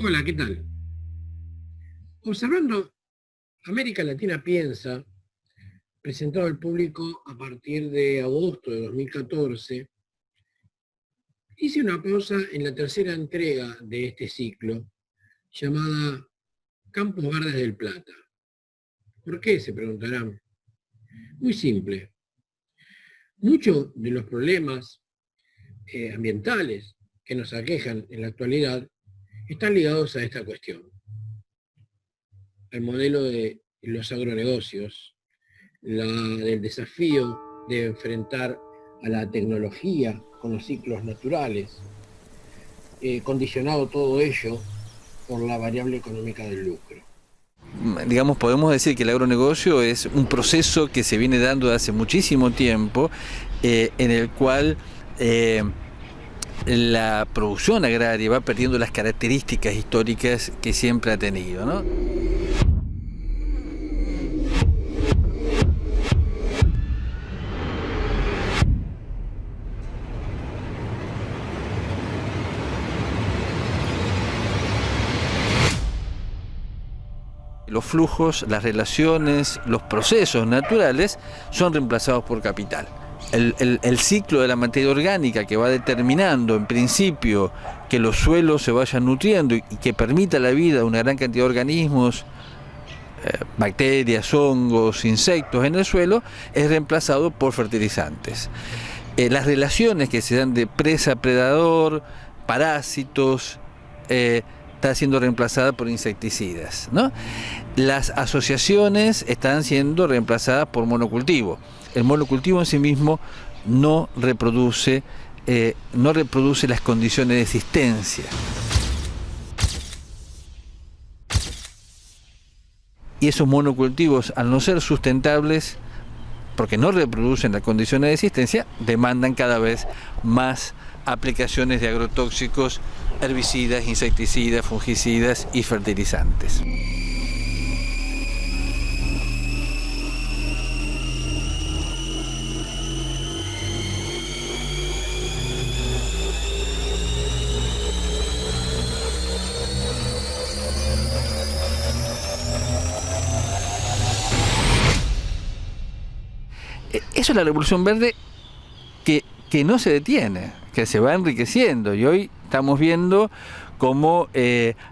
Hola, ¿qué tal? Observando América Latina Piensa, presentado al público a partir de agosto de 2014, hice una pausa en la tercera entrega de este ciclo, llamada Campos Verdes del Plata. ¿Por qué? Se preguntarán. Muy simple. Muchos de los problemas ambientales que nos aquejan en la actualidad están ligados a esta cuestión, al modelo de los agronegocios, del desafío de enfrentar a la tecnología con los ciclos naturales, condicionado todo ello por la variable económica del lucro. Digamos, podemos decir que el agronegocio es un proceso que se viene dando de hace muchísimo tiempo, en el cual la producción agraria va perdiendo las características históricas que siempre ha tenido, ¿no? Los flujos, las relaciones, los procesos naturales son reemplazados por capital. El ciclo de la materia orgánica que va determinando en principio que los suelos se vayan nutriendo y que permita la vida de una gran cantidad de organismos, bacterias, hongos, insectos en el suelo, es reemplazado por fertilizantes. Las relaciones que se dan de presa-predador, parásitos, está siendo reemplazada por insecticidas, ¿no? Las asociaciones están siendo reemplazadas por monocultivo. El monocultivo en sí mismo no reproduce las condiciones de existencia. Y esos monocultivos, al no ser sustentables, porque no reproducen las condiciones de existencia, demandan cada vez más aplicaciones de agrotóxicos, herbicidas, insecticidas, fungicidas y fertilizantes. Eso es la revolución verde que no se detiene, que se va enriqueciendo, y hoy estamos viendo cómo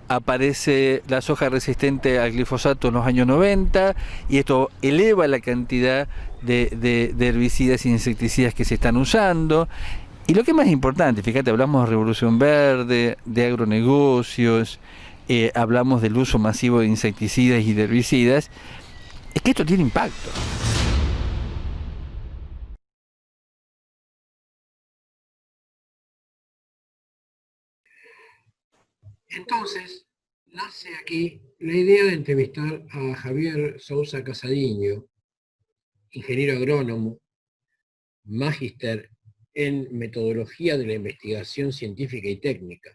aparece la soja resistente al glifosato en los años 90 y esto eleva la cantidad de herbicidas e insecticidas que se están usando. Y lo que es más importante, fíjate, hablamos de revolución verde, de agronegocios, hablamos del uso masivo de insecticidas y de herbicidas, es que esto tiene impacto. Entonces, nace aquí la idea de entrevistar a Javier Sousa Casadiño, ingeniero agrónomo, magíster en metodología de la investigación científica y técnica,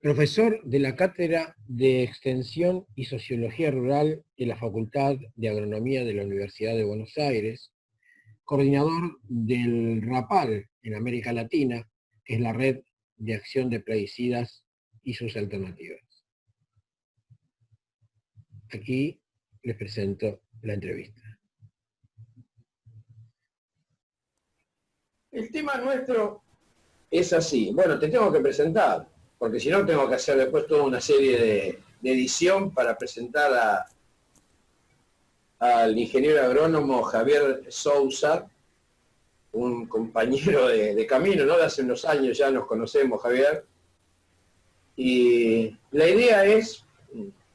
profesor de la Cátedra de Extensión y Sociología Rural de la Facultad de Agronomía de la Universidad de Buenos Aires, coordinador del RAPAL en América Latina, que es la Red de Acción de Plaguicidas y sus alternativas. Aquí les presento la entrevista. El tema nuestro es así. Bueno, te tengo que presentar, porque si no tengo que hacer después toda una serie de edición para presentar al ingeniero agrónomo Javier Sousa, un compañero de camino, ¿no? De hace unos años ya nos conocemos, Javier. Y la idea es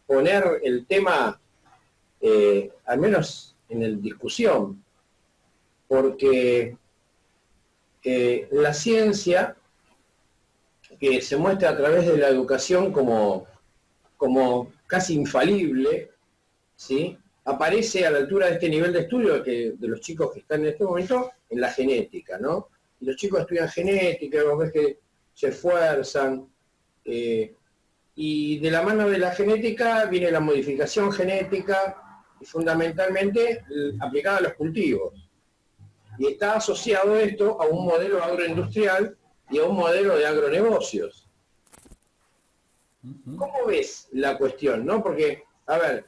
poner el tema, al menos en discusión, porque la ciencia, que se muestra a través de la educación como casi infalible, ¿sí?, aparece a la altura de este nivel de estudio de los chicos que están en este momento en la genética, ¿no? Y los chicos estudian genética, vos ves que se esfuerzan, y de la mano de la genética viene la modificación genética, y fundamentalmente aplicada a los cultivos. Y está asociado esto a un modelo agroindustrial y a un modelo de agronegocios. ¿Cómo ves la cuestión, no? Porque, a ver,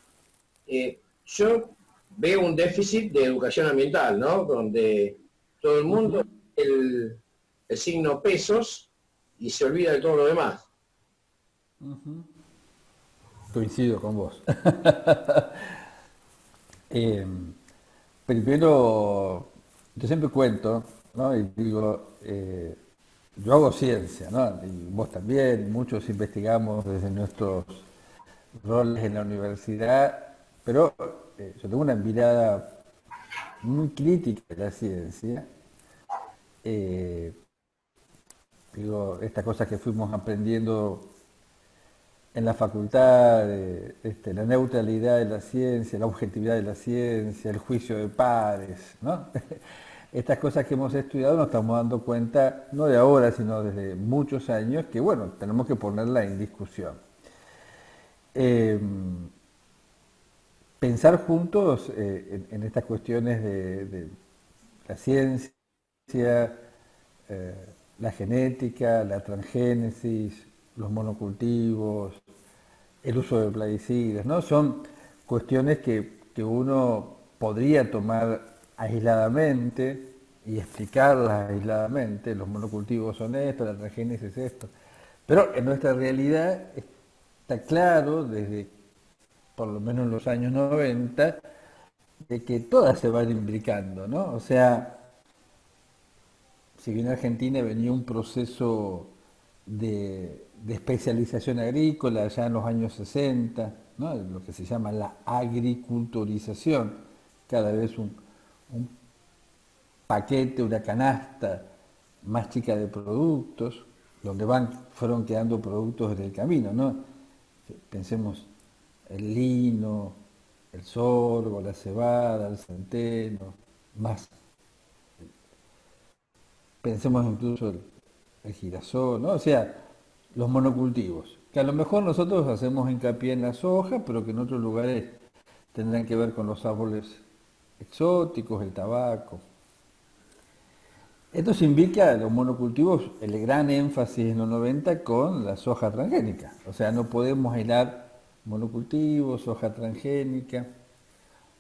yo veo un déficit de educación ambiental, ¿no? Donde todo el mundo el signo pesos y se olvida de todo lo demás. Coincido con vos. Eh, Primero, yo siempre cuento, ¿no? Y digo, yo hago ciencia, ¿no? Y vos también, muchos investigamos desde nuestros roles en la universidad, pero yo tengo una mirada muy crítica de la ciencia. Eh, Digo, estas cosas que fuimos aprendiendo en la facultad, la neutralidad de la ciencia, la objetividad de la ciencia, el juicio de pares, ¿no? Estas cosas que hemos estudiado nos estamos dando cuenta, no de ahora, sino desde muchos años, que bueno, tenemos que ponerla en discusión. Eh, Pensar juntos en estas cuestiones de la ciencia, eh, la genética, la transgénesis, los monocultivos, el uso de plaguicidas, ¿no? Son cuestiones que uno podría tomar aisladamente y explicarlas aisladamente. Los monocultivos son esto, la transgénesis es esto. Pero en nuestra realidad está claro, desde por lo menos en los años 90, de que todas se van imbricando, ¿no? O sea, si bien en Argentina venía un proceso de especialización agrícola ya en los años 60, ¿no? Lo que se llama la agriculturización, cada vez un paquete, una canasta más chica de productos, donde fueron quedando productos en el camino, ¿no? Pensemos el lino, el sorgo, la cebada, el centeno, más. Pensemos incluso el girasol, ¿no? O sea, los monocultivos, que a lo mejor nosotros hacemos hincapié en la soja, pero que en otros lugares tendrán que ver con los árboles exóticos, el tabaco. Esto se indica los monocultivos, el gran énfasis en los 90 con la soja transgénica. O sea, no podemos aislar monocultivos, soja transgénica.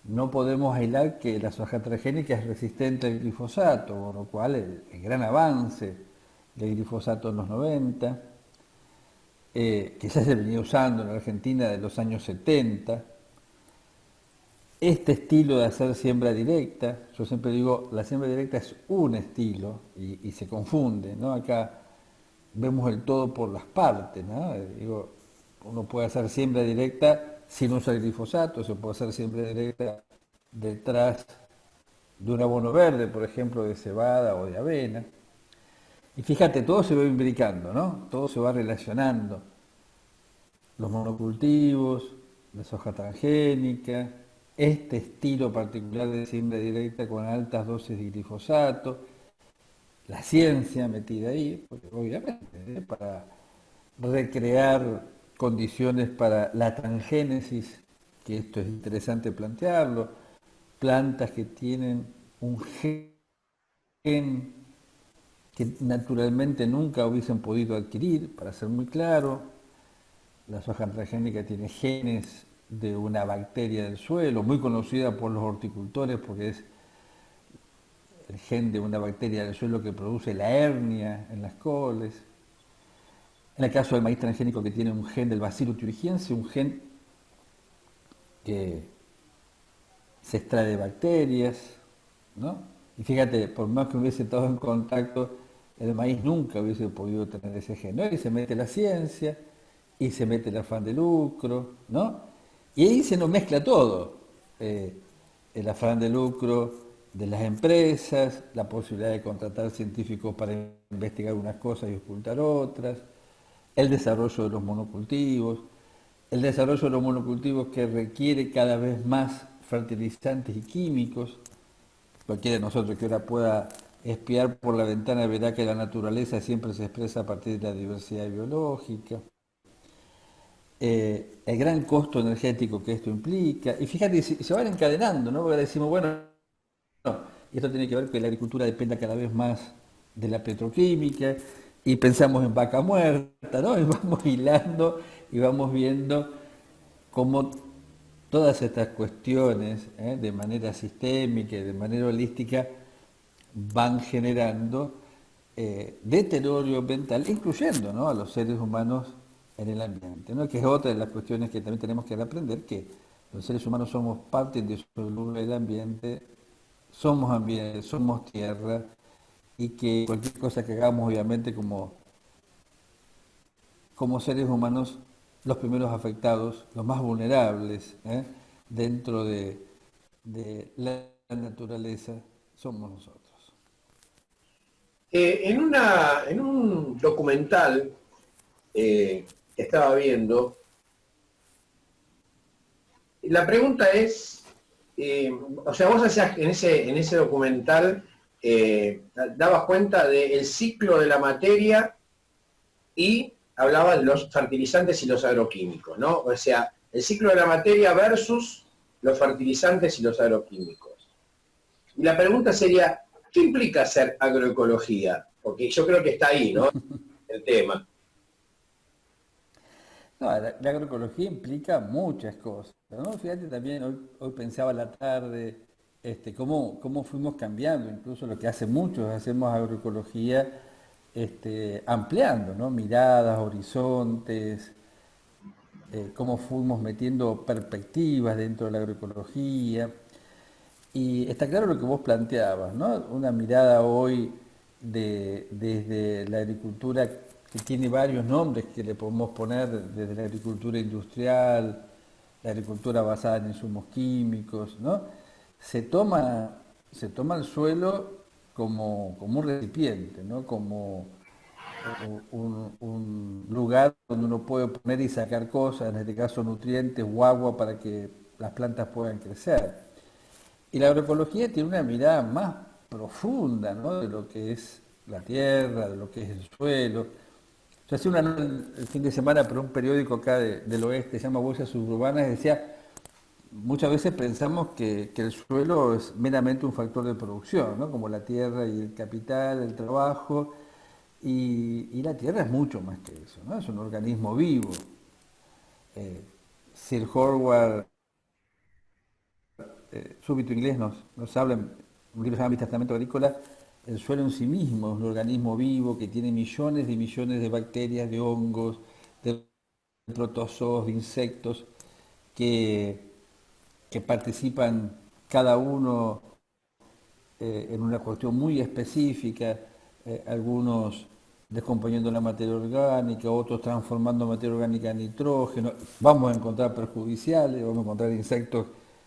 No podemos aislar que la soja transgénica es resistente al glifosato, por lo cual el gran avance del glifosato en los 90, que ya se venía usando en Argentina de los años 70. Este estilo de hacer siembra directa, yo siempre digo, la siembra directa es un estilo y se confunde, ¿no? Acá vemos el todo por las partes, ¿no? Digo, uno puede hacer siembra directa sin usar glifosato, se puede hacer siembra directa detrás de un abono verde, por ejemplo, de cebada o de avena. Y fíjate, todo se va imbricando, ¿no? Todo se va relacionando. Los monocultivos, la soja transgénica, este estilo particular de siembra directa con altas dosis de glifosato, la ciencia metida ahí, porque obviamente, para recrear condiciones para la transgénesis, que esto es interesante plantearlo, plantas que tienen un gen que naturalmente nunca hubiesen podido adquirir, para ser muy claro. La soja transgénica tiene genes de una bacteria del suelo, muy conocida por los horticultores porque es el gen de una bacteria del suelo que produce la hernia en las coles. En el caso del maíz transgénico, que tiene un gen del Bacillus thuringiensis, un gen que se extrae de bacterias, ¿no? Y fíjate, por más que hubiese estado en contacto, el maíz nunca hubiese podido tener ese gen, ¿no? Y se mete la ciencia, y se mete el afán de lucro, ¿no? Y ahí se nos mezcla todo. El afán de lucro de las empresas, la posibilidad de contratar científicos para investigar unas cosas y ocultar otras, el desarrollo de los monocultivos, el desarrollo de los monocultivos que requiere cada vez más fertilizantes y químicos. Cualquiera de nosotros que ahora pueda espiar por la ventana verá que la naturaleza siempre se expresa a partir de la diversidad biológica. El gran costo energético que esto implica. Y fíjate, se van encadenando, ¿no? Porque decimos, bueno, y esto tiene que ver con que la agricultura dependa cada vez más de la petroquímica, y pensamos en vaca muerta, ¿no? Y vamos hilando y vamos viendo cómo todas estas cuestiones, de manera sistémica y de manera holística, van generando deterioro ambiental, incluyendo, ¿no?, a los seres humanos en el ambiente, ¿no?, que es otra de las cuestiones que también tenemos que aprender, que los seres humanos somos parte indisoluble del ambiente, somos tierra, y que cualquier cosa que hagamos, obviamente, como seres humanos, los primeros afectados, los más vulnerables, dentro de la naturaleza, somos nosotros. En un documental que estaba viendo, la pregunta es, o sea, vos hacías en ese documental, dabas cuenta del ciclo de la materia y hablabas de los fertilizantes y los agroquímicos, ¿no? O sea, el ciclo de la materia versus los fertilizantes y los agroquímicos. Y la pregunta sería, ¿qué implica hacer agroecología? Porque yo creo que está ahí, ¿no? El tema. No, la agroecología implica muchas cosas, ¿no? Fíjate también, hoy pensaba a la tarde, cómo fuimos cambiando, incluso lo que hace muchos hacemos agroecología, ampliando, ¿no?, miradas, horizontes, cómo fuimos metiendo perspectivas dentro de la agroecología. Y está claro lo que vos planteabas, ¿no? Una mirada hoy desde la agricultura, que tiene varios nombres que le podemos poner, desde la agricultura industrial, la agricultura basada en insumos químicos, ¿no? Se toma, se toma el suelo como un recipiente, ¿no?, como un lugar donde uno puede poner y sacar cosas, en este caso nutrientes o agua, para que las plantas puedan crecer. Y la agroecología tiene una mirada más profunda, ¿no?, de lo que es la tierra, de lo que es el suelo. Yo hacía una nota el fin de semana para un periódico acá del oeste, se llama Voces Suburbanas, y decía, muchas veces pensamos que el suelo es meramente un factor de producción, ¿no?, como la tierra y el capital, el trabajo, y la tierra es mucho más que eso, ¿no? Es un organismo vivo. Eh, Sir Howard, súbito inglés, nos habla en un libro que se llama Mi Testamento Agrícola. El suelo en sí mismo es un organismo vivo que tiene millones y millones de bacterias, de hongos, de protozoos, de insectos que, que participan cada uno en una cuestión muy específica, algunos descomponiendo la materia orgánica, otros transformando materia orgánica en nitrógeno. Vamos a encontrar perjudiciales, vamos a encontrar insectos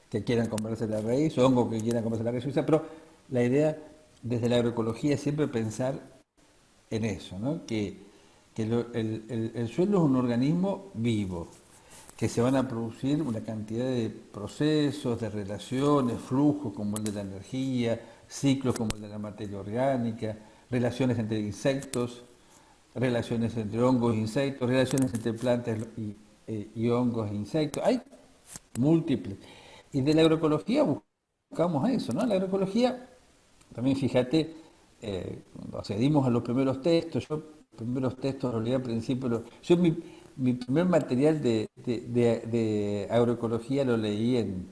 que quieran comerse la raíz, hongos que quieran comerse la raíz, pero la idea desde la agroecología es siempre pensar en eso, ¿no?, que el suelo es un organismo vivo, que se van a producir una cantidad de procesos, de relaciones, flujos como el de la energía, ciclos como el de la materia orgánica, relaciones entre insectos, relaciones entre hongos e insectos, relaciones entre plantas y hongos e insectos. Hay múltiples. Y de la agroecología buscamos eso, ¿no? La agroecología, también fíjate, cuando accedimos a los primeros textos, yo los primeros textos los leí al principio, yo mi primer material de agroecología lo leí en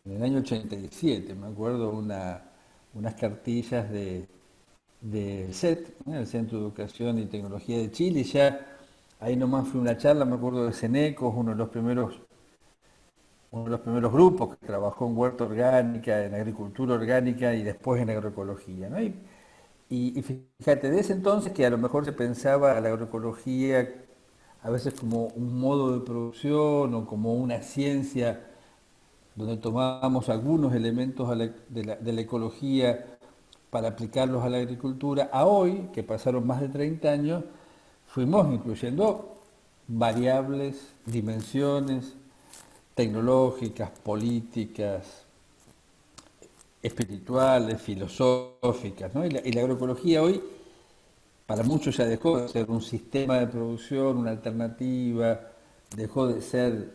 el año 87, me acuerdo unas cartillas del CET, ¿no?, el Centro de Educación y Tecnología de Chile, y ya ahí nomás fue una charla, me acuerdo de Senecos, uno de los primeros grupos que trabajó en huerta orgánica, en agricultura orgánica y después en agroecología, ¿no? Y fíjate, de ese entonces que a lo mejor se pensaba a la agroecología a veces como un modo de producción o como una ciencia donde tomábamos algunos elementos de la ecología para aplicarlos a la agricultura, a hoy, que pasaron más de 30 años, fuimos incluyendo variables, dimensiones tecnológicas, políticas, espirituales, filosóficas, ¿no? Y la agroecología hoy, para muchos ya dejó de ser un sistema de producción, una alternativa, dejó de ser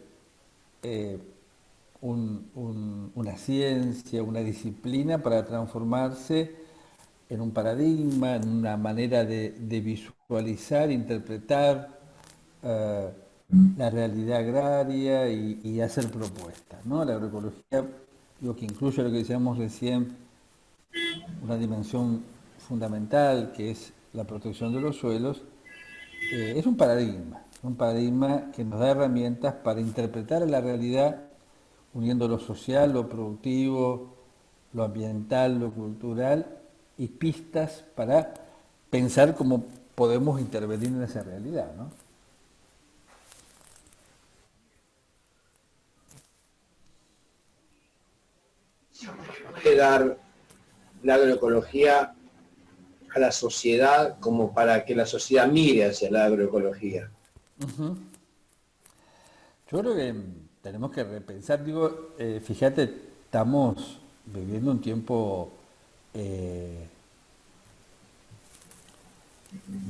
eh, una ciencia, una disciplina, para transformarse en un paradigma, en una manera de visualizar, interpretar la realidad agraria y hacer propuestas, ¿no? La agroecología, lo que incluye lo que decíamos recién, una dimensión fundamental que es la protección de los suelos, es un paradigma que nos da herramientas para interpretar la realidad uniendo lo social, lo productivo, lo ambiental, lo cultural y pistas para pensar cómo podemos intervenir en esa realidad, ¿no? Puede dar la agroecología a la sociedad como para que la sociedad mire hacia la agroecología? Yo creo que tenemos que repensar, digo, fíjate, estamos viviendo un tiempo de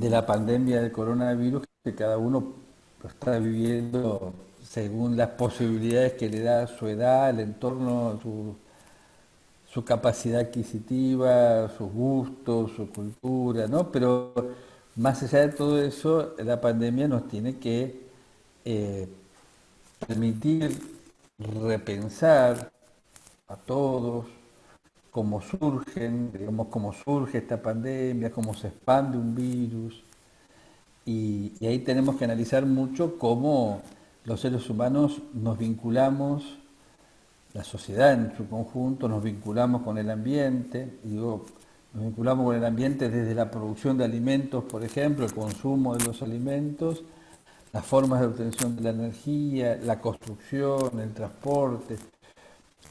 la pandemia del coronavirus que cada uno lo está viviendo según las posibilidades que le da su edad, el entorno, su capacidad adquisitiva, sus gustos, su cultura, ¿no? Pero más allá de todo eso, la pandemia nos tiene que eh, permitir repensar a todos cómo surgen, digamos, cómo surge esta pandemia, cómo se expande un virus. Y ahí tenemos que analizar mucho cómo los seres humanos nos vinculamos, la sociedad en su conjunto, nos vinculamos con el ambiente, y digo, nos vinculamos con el ambiente desde la producción de alimentos, por ejemplo, el consumo de los alimentos, las formas de obtención de la energía, la construcción, el transporte.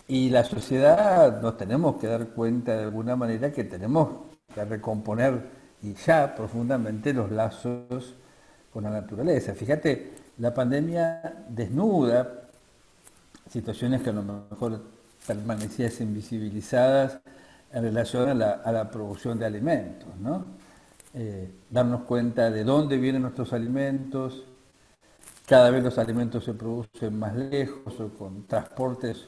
Y la sociedad nos tenemos que dar cuenta de alguna manera que tenemos que recomponer y ya profundamente los lazos con la naturaleza. Fíjate, la pandemia desnuda situaciones que a lo mejor permanecían invisibilizadas en relación a la producción de alimentos, ¿no? Darnos cuenta de dónde vienen nuestros alimentos, cada vez los alimentos se producen más lejos o con transportes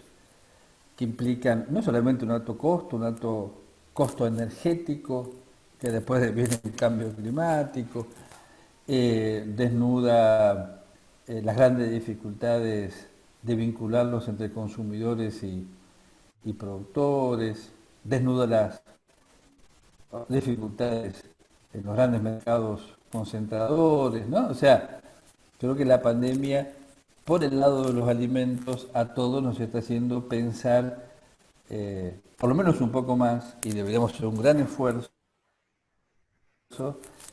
que implican no solamente un alto costo, un alto costo energético, que después viene el cambio climático, desnuda las grandes dificultades de vincularlos entre consumidores y productores, desnuda las dificultades en los grandes mercados concentradores, ¿no? O sea, creo que la pandemia, por el lado de los alimentos, a todos nos está haciendo pensar, por lo menos un poco más, y deberíamos hacer un gran esfuerzo,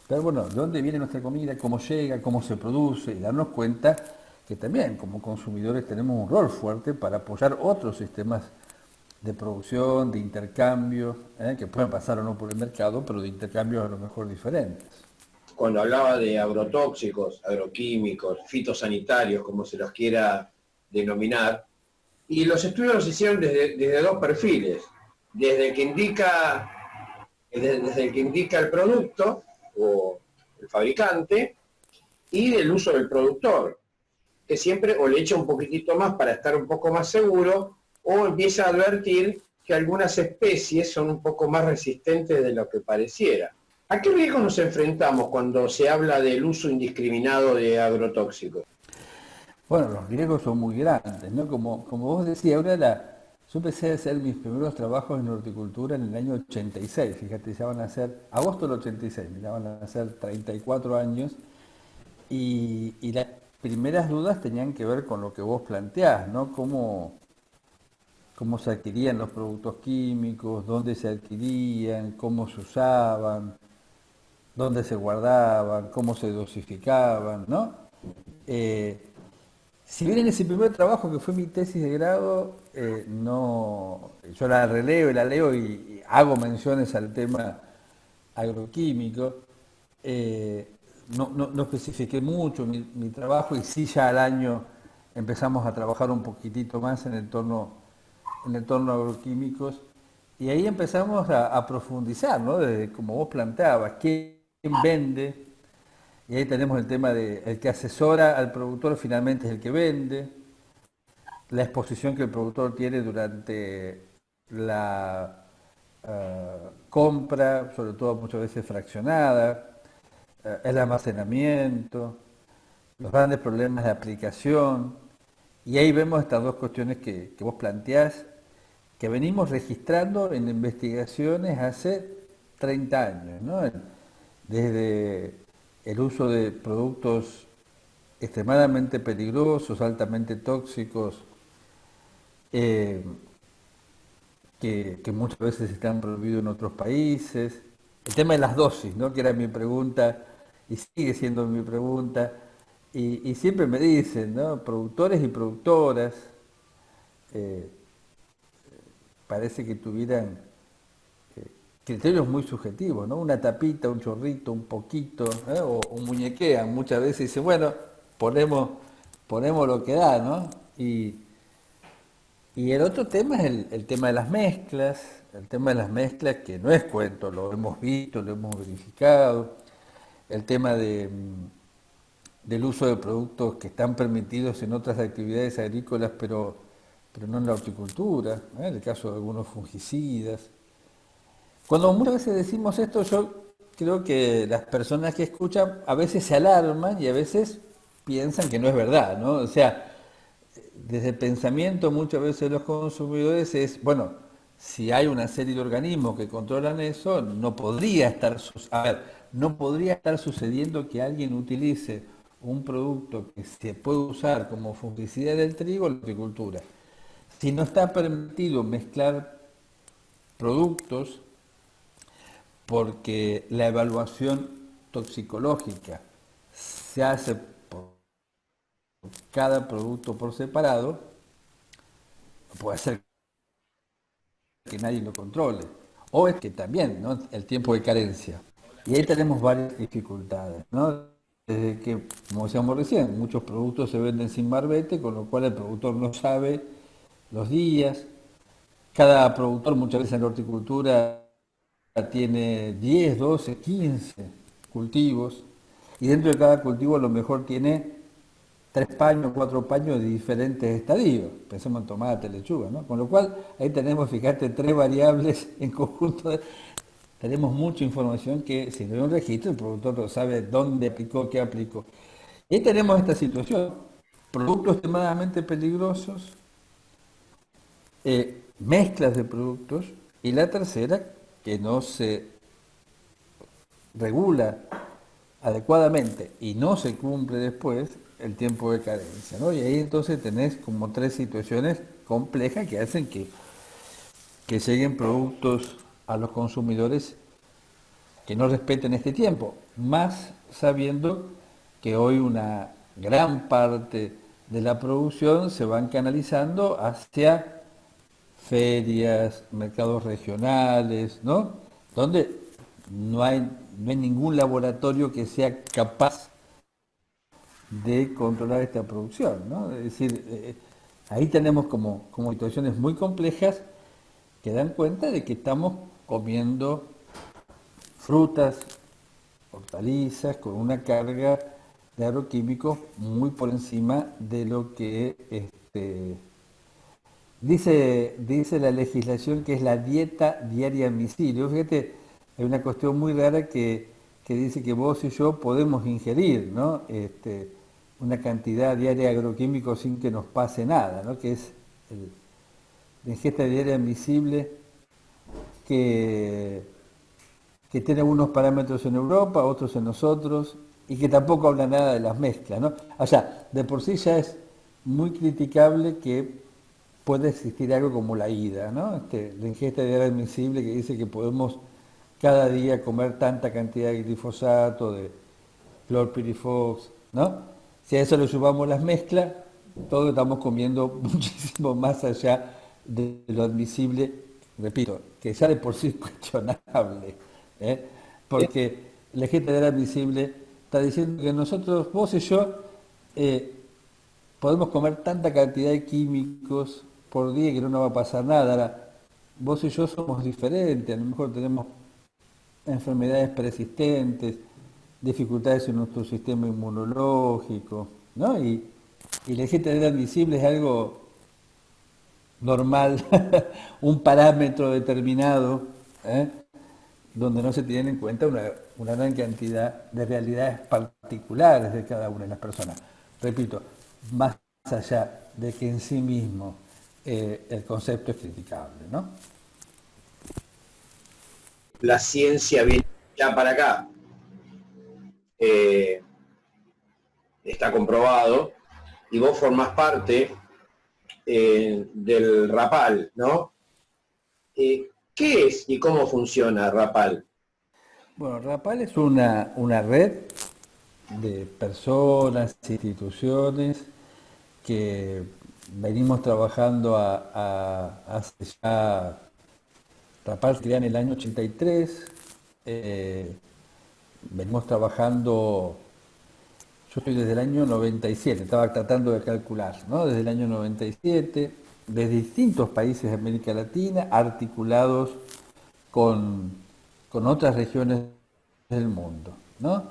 pero bueno, ¿de dónde viene nuestra comida? ¿Cómo llega? ¿Cómo se produce? Y darnos cuenta que también como consumidores tenemos un rol fuerte para apoyar otros sistemas de producción, de intercambio, que pueden pasar o no por el mercado, pero de intercambios a lo mejor diferentes. Cuando hablaba de agrotóxicos, agroquímicos, fitosanitarios, como se los quiera denominar, y los estudios los hicieron desde dos perfiles, desde el que indica el producto o el fabricante y del uso del productor, que siempre o le echa un poquitito más para estar un poco más seguro o empieza a advertir que algunas especies son un poco más resistentes de lo que pareciera. ¿A qué riesgos nos enfrentamos cuando se habla del uso indiscriminado de agrotóxicos? Bueno, los riesgos son muy grandes, ¿no? Como vos decías, yo empecé a hacer mis primeros trabajos en horticultura en el año 86, fíjate, ya van a ser, agosto del 86, ya van a ser 34 años, y las primeras dudas tenían que ver con lo que vos planteás, ¿no? Cómo se adquirían los productos químicos, dónde se adquirían, cómo se usaban, dónde se guardaban, cómo se dosificaban, ¿no? Si bien en ese primer trabajo que fue mi tesis de grado, no, yo la releo y la leo y hago menciones al tema agroquímico, no especifiqué mucho mi trabajo y sí ya al año empezamos a trabajar un poquitito más en el entorno agroquímicos y ahí empezamos a profundizar, ¿no? Desde, como vos planteabas, quién vende, y ahí tenemos el tema de el que asesora al productor finalmente es el que vende, la exposición que el productor tiene durante la compra, sobre todo muchas veces fraccionada, el almacenamiento, los grandes problemas de aplicación. Y ahí vemos estas dos cuestiones que vos planteás, que venimos registrando en investigaciones hace 30 años, ¿no? Desde el uso de productos extremadamente peligrosos, altamente tóxicos, que muchas veces están prohibidos en otros países. El tema de las dosis, ¿no? Que era mi pregunta y sigue siendo mi pregunta. Y siempre me dicen, ¿no? Productores y productoras parece que tuvieran criterios muy subjetivos, ¿no? Una tapita, un chorrito, un poquito, o muñequean muchas veces y dicen, bueno, ponemos lo que da, ¿no? Y el otro tema es el tema de las mezclas, el tema de las mezclas que no es cuento, lo hemos visto, lo hemos verificado, el tema del uso de productos que están permitidos en otras actividades agrícolas, pero no en la horticultura, en el caso de algunos fungicidas. Cuando muchas veces decimos esto, yo creo que las personas que escuchan a veces se alarman y a veces piensan que no es verdad, ¿no? O sea, desde el pensamiento muchas veces de los consumidores es, bueno, si hay una serie de organismos que controlan eso, no podría no podría estar sucediendo que alguien utilice un producto que se puede usar como fungicida del trigo en la agricultura. Si no está permitido mezclar productos, porque la evaluación toxicológica se hace por cada producto por separado, puede ser que nadie lo controle. O es que también, ¿no? El tiempo de carencia. Y ahí tenemos varias dificultades, ¿no? Desde que, como decíamos recién, muchos productos se venden sin marbete, con lo cual el productor no sabe los días. Cada productor, muchas veces en la horticultura, tiene 10, 12, 15 cultivos, y dentro de cada cultivo a lo mejor tiene 3 paños, 4 paños de diferentes estadios. Pensemos en tomate, lechuga, ¿no? Con lo cual ahí tenemos, fíjate, 3 variables en conjunto. Tenemos mucha información que si no hay un registro, el productor no sabe dónde aplicó, qué aplicó. Y ahí tenemos esta situación. Productos extremadamente peligrosos, mezclas de productos, y la tercera, que no se regula adecuadamente y no se cumple después el tiempo de carencia, ¿no? Y ahí entonces tenés como 3 situaciones complejas que hacen que lleguen productos a los consumidores que no respeten este tiempo, más sabiendo que hoy una gran parte de la producción se van canalizando hacia ferias, mercados regionales, ¿no? Donde no hay ningún laboratorio que sea capaz de controlar esta producción, ¿no? Es decir, ahí tenemos como situaciones muy complejas que dan cuenta de que estamos comiendo frutas, hortalizas con una carga de agroquímicos muy por encima de lo que dice la legislación, que es la dieta diaria a domicilio. Fíjate, hay una cuestión muy rara que dice que vos y yo podemos ingerir, ¿no? Una cantidad diaria de agroquímicos sin que nos pase nada, ¿no? Que es la ingesta diaria admisible que tiene algunos parámetros en Europa, otros en nosotros, y que tampoco habla nada de las mezclas, ¿no? O sea, de por sí ya es muy criticable que pueda existir algo como la IDA, ¿no? La ingesta diaria admisible, que dice que podemos cada día comer tanta cantidad de glifosato, de clorpirifox, ¿no? Si a eso le sumamos las mezclas, todos estamos comiendo muchísimo más allá de lo admisible, repito, que ya de por sí es cuestionable, ¿eh? Porque la ingesta diaria admisible está diciendo que nosotros, vos y yo, podemos comer tanta cantidad de químicos por día que no nos va a pasar nada. Ahora, vos y yo somos diferentes, a lo mejor tenemos enfermedades persistentes, dificultades en nuestro sistema inmunológico, ¿no? Y la ingesta diaria admisible es algo normal, un parámetro determinado ¿eh? Donde no se tienen en cuenta una gran cantidad de realidades particulares de cada una de las personas. Repito, más allá de que en sí mismo el concepto es criticable, ¿no? La ciencia viene ya para acá. Está comprobado, y vos formás parte del RAPAL, ¿no? ¿Qué es y cómo funciona RAPAL? Bueno, RAPAL es una red de personas, instituciones que venimos trabajando hace ya. RAPAL se crea en el año 83. Venimos trabajando, yo estoy desde el año 97, estaba tratando de calcular, ¿no? Desde el año 97, desde distintos países de América Latina, articulados con, con otras regiones del mundo, ¿no?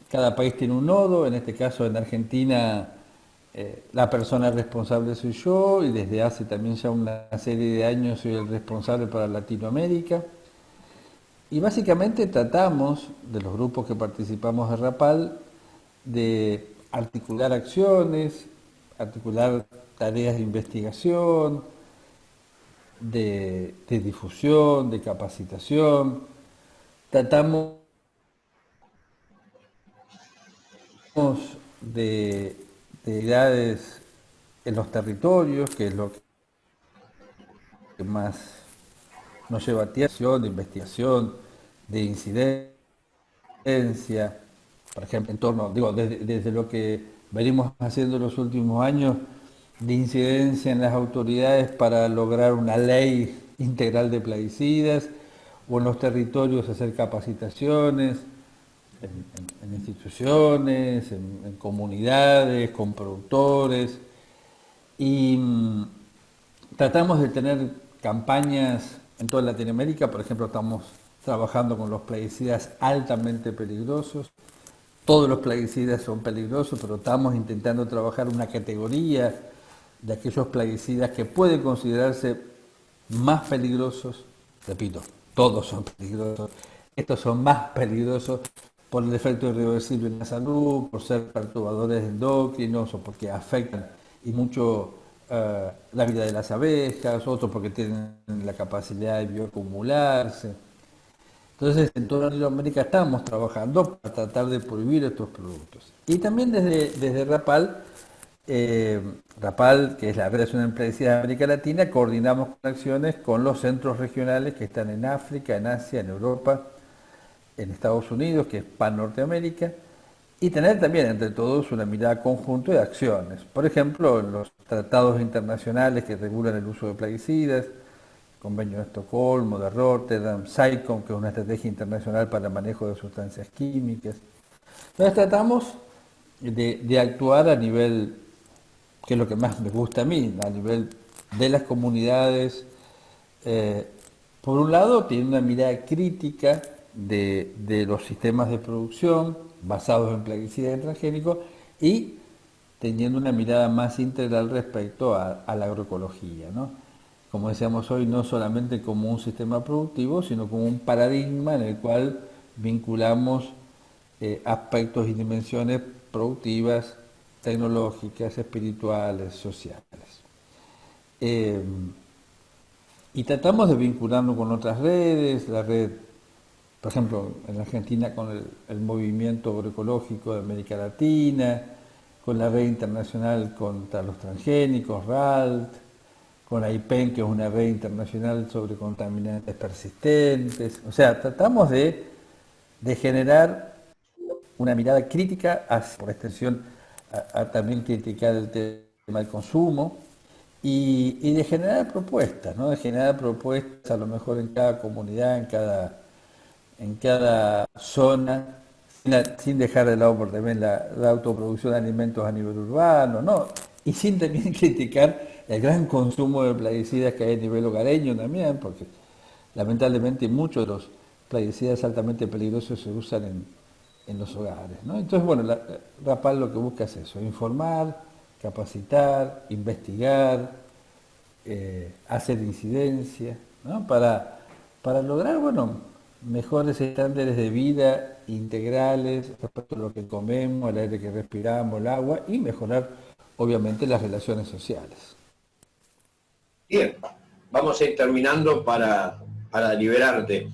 Cada país tiene un nodo, en este caso en Argentina la persona responsable soy yo y desde hace también ya una serie de años soy el responsable para Latinoamérica. Y básicamente tratamos, de los grupos que participamos de RAPAL, de articular acciones, articular tareas de investigación, de difusión, de capacitación. Tratamos de, de edades en los territorios, que es lo que más nos lleva a tiempo, de investigación, de incidencia, por ejemplo, en torno, digo, desde lo que venimos haciendo en los últimos años, de incidencia en las autoridades para lograr una ley integral de plaguicidas, o en los territorios hacer capacitaciones, en instituciones, en comunidades, con productores, y tratamos de tener campañas en toda Latinoamérica. Por ejemplo, estamos trabajando con los plaguicidas altamente peligrosos. Todos los plaguicidas son peligrosos, pero estamos intentando trabajar una categoría de aquellos plaguicidas que pueden considerarse más peligrosos. Repito, todos son peligrosos. Estos son más peligrosos por el efecto irreversible en la salud, por ser perturbadores endocrinos o porque afectan y mucho la vida de las abejas, otros porque tienen la capacidad de bioacumularse. Entonces, en toda Latinoamérica estamos trabajando para tratar de prohibir estos productos. Y también desde RAPAL, RAPAL, que es la Red Nacional de Plaguicidas de América Latina, coordinamos acciones con los centros regionales que están en África, en Asia, en Europa, en Estados Unidos, que es PAN Norteamérica, y tener también entre todos una mirada conjunta de acciones. Por ejemplo, en los tratados internacionales que regulan el uso de plaguicidas, Convenio de Estocolmo, de Rotterdam, SAICOM, que es una estrategia internacional para el manejo de sustancias químicas. Entonces tratamos de actuar a nivel, que es lo que más me gusta a mí, a nivel de las comunidades. Por un lado, tiene una mirada crítica de los sistemas de producción basados en plaguicidas y transgénicos y teniendo una mirada más integral respecto a la agroecología, ¿no? Como decíamos hoy, no solamente como un sistema productivo, sino como un paradigma en el cual vinculamos aspectos y dimensiones productivas, tecnológicas, espirituales, sociales. Eh, y tratamos de vincularnos con otras redes, la red, por ejemplo, en Argentina con el movimiento agroecológico de América Latina, con la red internacional contra los transgénicos, RALT, con AIPEN, que es una red internacional sobre contaminantes persistentes. O sea, tratamos de generar una mirada crítica, por extensión, a también criticar el tema del consumo, y de generar propuestas, ¿no? De generar propuestas a lo mejor en cada comunidad, en cada zona, sin dejar de lado por también la autoproducción de alimentos a nivel urbano, ¿no? Y sin también criticar el gran consumo de plaguicidas que hay a nivel hogareño también, porque lamentablemente muchos de los plaguicidas altamente peligrosos se usan en los hogares, ¿no? Entonces, bueno, RAPAL lo que busca es eso, informar, capacitar, investigar, hacer incidencia, ¿no? Para para lograr, bueno, mejores estándares de vida integrales respecto a lo que comemos, el aire que respiramos, el agua y mejorar, obviamente, las relaciones sociales. Bien, vamos a ir terminando para liberarte.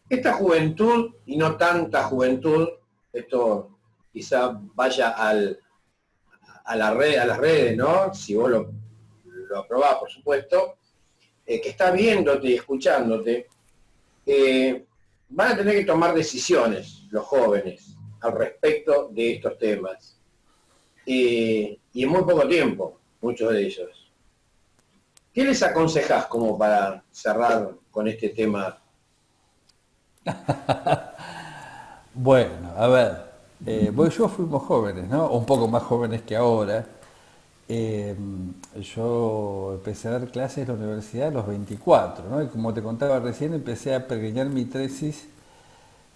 Esta juventud, y no tanta juventud, esto quizá vaya a las redes, ¿no? Si vos lo aprobás, por supuesto, que está viéndote y escuchándote, van a tener que tomar decisiones los jóvenes al respecto de estos temas. Y en muy poco tiempo, muchos de ellos. ¿Qué les aconsejás como para cerrar con este tema? Bueno, a ver, vos y yo fuimos jóvenes, ¿no? Un poco más jóvenes que ahora. Yo empecé a dar clases en la universidad a los 24, ¿no? Y como te contaba recién, empecé a pergeñar mi tesis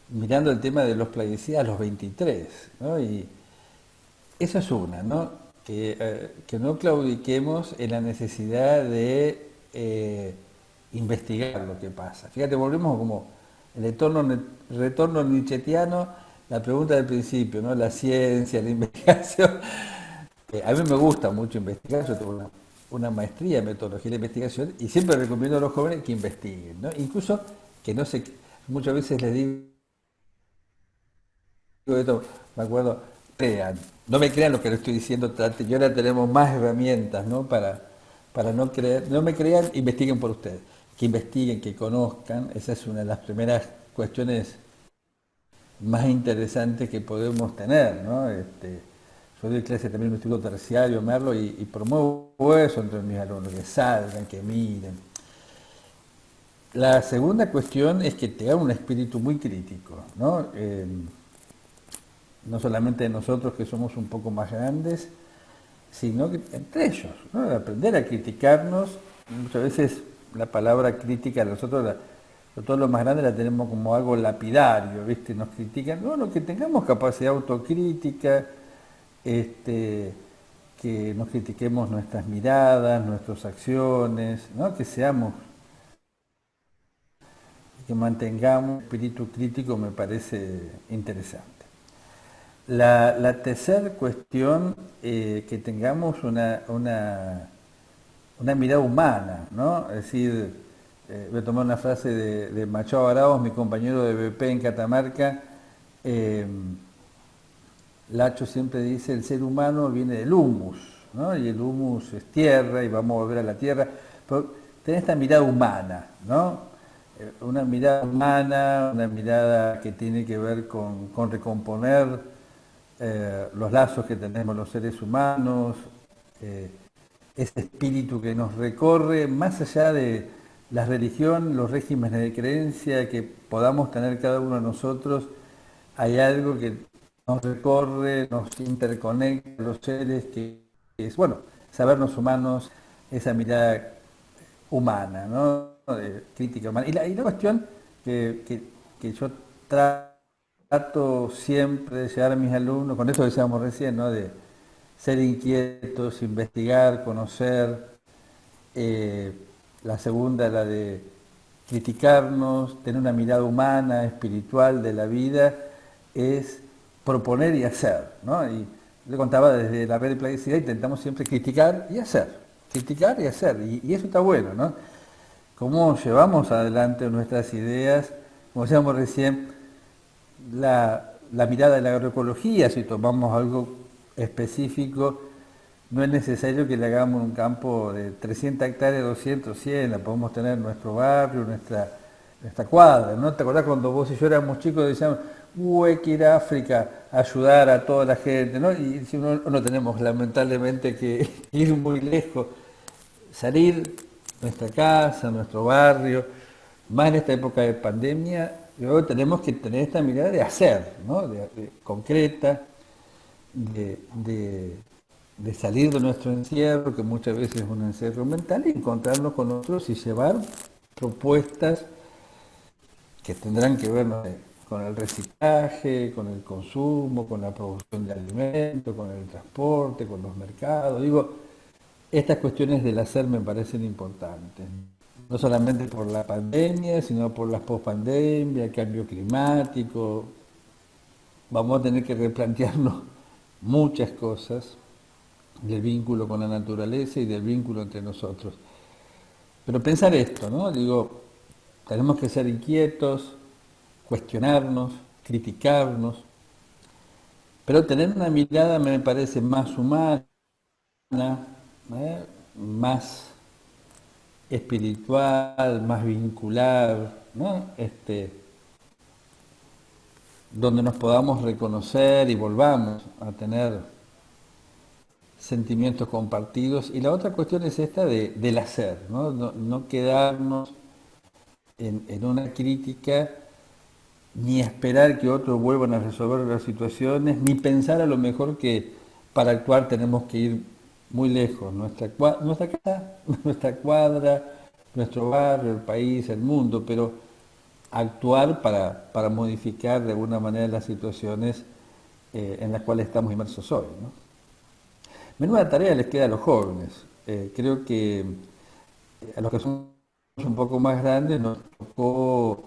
mirando el tema de los plaguicidas a los 23, ¿no? Y esa es una, ¿no? Que no claudiquemos en la necesidad de investigar lo que pasa. Fíjate, volvemos como el retorno nietzschetiano, la pregunta del principio, ¿no? La ciencia, la investigación. A mí me gusta mucho investigar, yo tengo una maestría en metodología de investigación y siempre recomiendo a los jóvenes que investiguen, ¿no? Incluso que no se, muchas veces les digo esto, me acuerdo, crean, no me crean lo que les estoy diciendo, y ahora tenemos más herramientas, ¿no? Para no creer, no me crean, investiguen por ustedes, que investiguen, que conozcan, esa es una de las primeras cuestiones más interesantes que podemos tener, ¿no? Yo doy clase también en un instituto terciario, Merlo, y promuevo eso entre mis alumnos, que salgan, que miren. La segunda cuestión es que tengan un espíritu muy crítico, ¿no? No solamente nosotros que somos un poco más grandes, sino que entre ellos, ¿no? Aprender a criticarnos. Muchas veces la palabra crítica, nosotros, todos los más grandes la tenemos como algo lapidario, ¿viste? Nos critican. No, que tengamos capacidad autocrítica, que nos critiquemos nuestras miradas, nuestras acciones, ¿no? Que mantengamos un espíritu crítico me parece interesante. La tercera cuestión, que tengamos una mirada humana, ¿no? Es decir, voy a tomar una frase de Machado Arauz, mi compañero de BP en Catamarca. Lacho siempre dice, el ser humano viene del humus, ¿no? Y el humus es tierra y vamos a volver a la tierra. Pero tener esta mirada humana, ¿no? Una mirada humana, una mirada que tiene que ver con recomponer los lazos que tenemos los seres humanos, ese espíritu que nos recorre, más allá de la religión, los regímenes de creencia que podamos tener cada uno de nosotros, hay algo que nos recorre, nos interconecta a los seres, que es, bueno, sabernos humanos, esa mirada humana, ¿no? Crítica humana. Y la cuestión que yo trato siempre de llegar a mis alumnos, con esto decíamos recién, ¿no? De ser inquietos, investigar, conocer. La segunda, la de criticarnos, tener una mirada humana, espiritual de la vida, es proponer y hacer, ¿no? Y le contaba desde la red de plaguicida, intentamos siempre criticar y hacer, y eso está bueno, ¿no? Cómo llevamos adelante nuestras ideas, como decíamos recién, la mirada de la agroecología, si tomamos algo específico, no es necesario que le hagamos un campo de 300 hectáreas, 200, 100, la podemos tener en nuestro barrio, nuestra cuadra, ¿no? ¿Te acordás cuando vos y yo éramos chicos decíamos, hay que ir a África a ayudar a toda la gente, ¿no? Y si no tenemos lamentablemente que ir muy lejos, salir nuestra casa, nuestro barrio, más en esta época de pandemia, luego tenemos que tener esta mirada de hacer, ¿no? De concreta, de salir de nuestro encierro, que muchas veces es un encierro mental, y encontrarnos con otros y llevar propuestas que tendrán que ver, ¿no?, con el reciclaje, con el consumo, con la producción de alimentos, con el transporte, con los mercados. Digo, estas cuestiones del hacer me parecen importantes. No solamente por la pandemia, sino por las pospandemia, el cambio climático. Vamos a tener que replantearnos muchas cosas del vínculo con la naturaleza y del vínculo entre nosotros. Pero pensar esto, ¿no? Digo, tenemos que ser inquietos, cuestionarnos, criticarnos, pero tener una mirada me parece más humana, más espiritual, más vincular, ¿no? Donde nos podamos reconocer y volvamos a tener sentimientos compartidos. Y la otra cuestión es esta del hacer, ¿no? No quedarnos en una crítica, ni esperar que otros vuelvan a resolver las situaciones, ni pensar a lo mejor que para actuar tenemos que ir muy lejos, nuestra casa, nuestra cuadra, nuestro barrio, el país, el mundo, pero actuar para modificar de alguna manera las situaciones en las cuales estamos inmersos hoy, ¿no? Menuda tarea les queda a los jóvenes. Creo que a los que son un poco más grandes nos tocó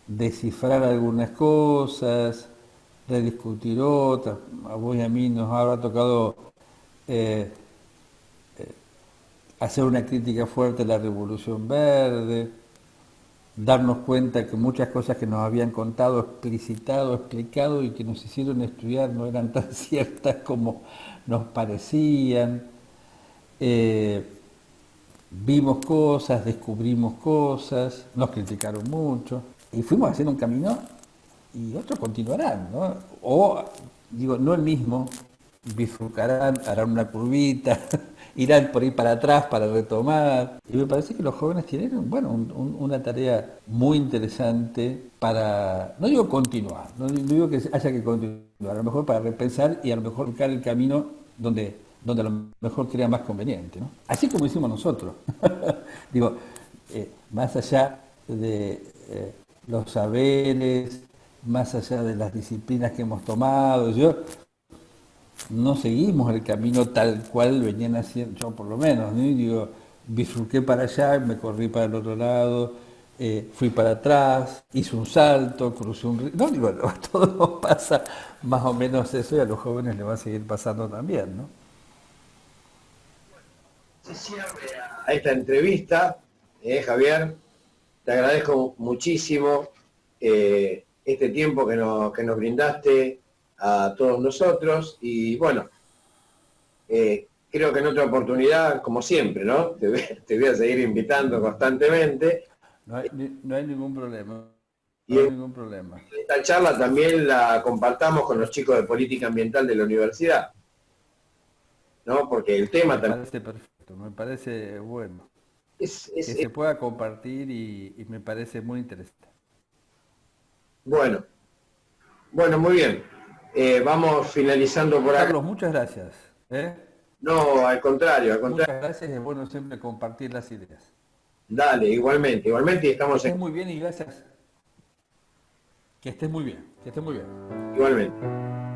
descifrar algunas cosas, rediscutir otras. A vos y a mí nos habrá tocado hacer una crítica fuerte a la Revolución Verde, darnos cuenta que muchas cosas que nos habían contado, explicitado, explicado y que nos hicieron estudiar no eran tan ciertas como nos parecían. Vimos cosas, descubrimos cosas, nos criticaron mucho y fuimos haciendo un camino y otros continuarán, ¿no? O, digo, no el mismo, bifurcarán, harán una curvita, irán por ahí para atrás para retomar. Y me parece que los jóvenes tienen, bueno, una tarea muy interesante para, no digo continuar, no digo que haya que continuar, a lo mejor para repensar y a lo mejor buscar el camino donde a lo mejor crea más conveniente, ¿no? Así como hicimos nosotros. Digo, más allá de los saberes, más allá de las disciplinas que hemos tomado, no seguimos el camino tal cual venían haciendo, yo por lo menos, ¿no? Digo, bifurqué para allá, me corrí para el otro lado, fui para atrás, hice un salto, crucé un río. No, digo, a todos nos pasa más o menos eso y a los jóvenes les va a seguir pasando también, ¿no? Se cierre a esta entrevista, Javier. Te agradezco muchísimo este tiempo que nos brindaste a todos nosotros y bueno, creo que en otra oportunidad, como siempre, ¿no? Te voy a seguir invitando constantemente. No hay ningún problema. Y No hay ningún problema. esta charla también la compartamos con los chicos de política ambiental de la universidad, ¿no? Porque el tema Me también parece perfecto, me parece bueno. Que es se pueda compartir y me parece muy interesante. bueno. Bueno, muy bien. Vamos finalizando por acá. Carlos, muchas gracias. No, al contrario, al contrario. Muchas gracias, es bueno siempre compartir las ideas. Dale, igualmente y Que estamos estés muy bien y gracias. Que estés muy bien, que estés muy bien. igualmente.